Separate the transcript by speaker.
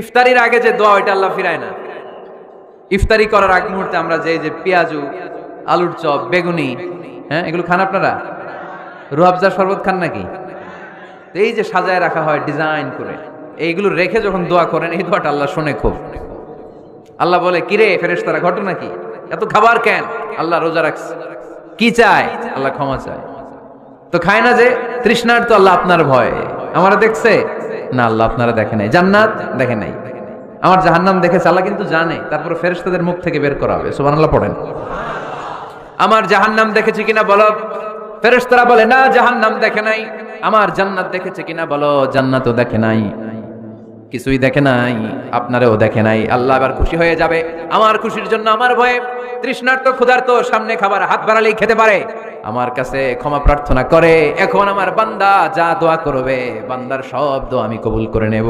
Speaker 1: ইফতারির আগে যে দোয়া ওইটা আল্লাহ ফিরায় না। ইফতারি করার আগ মুহূর্তে আমরা যে পেঁয়াজু, আলুর চপ, বেগুনি, হ্যাঁ এগুলো খান আপনারা? রুয়াবজার শরবত খান নাকি? এই যে সাজায় রাখা হয় ডিজাইন করে, এইগুলো রেখে যখন দোয়া করেন, এই দোয়াটা আল্লাহ শোনে খুব। আল্লাহ বলে, কিরে ফেরেশতারা, ঘটনা কি? এত খাবার কেন? আল্লাহ রোজা রাখছে। কি চায়? আল্লাহ ক্ষমা চায়। তো খায় না যে তৃষ্ণার, তো আল্লাহ আপনার ভয়। আমারা দেখছে না? আল্লাহ আপনারা দেখে নাই। জান্নাত দেখে নাই, আমার জাহান্নাম দেখেছে আল্লাহ কিন্তু জানে। তারপরে ফেরেশতাদের মুখ থেকে বের করা হবে। সুবহানাল্লাহ পড়েন। আমার জাহান্নাম দেখেছি কিনা বলো। ফেরেশতারা বলে, না জাহান্নাম দেখে নাই। আমার জান্নাত দেখেছে কিনা বলো। জান্নাতও দেখে নাই, কিছুই দেখে নাই, আপনারও দেখে নাই। আল্লাহ এবার খুশি হয়ে যাবে। আমার খুশির জন্য, আমার ভয়ে তৃষ্ণার্ত ক্ষুধার্ত সামনে খাবার হাত বাড়ালেই খেতে পারে, আমার কাছে ক্ষমা প্রার্থনা করে। এখন আমার বান্দা যা দোয়া করবে, বান্দার সব দোয়া আমি কবুল করে নেব।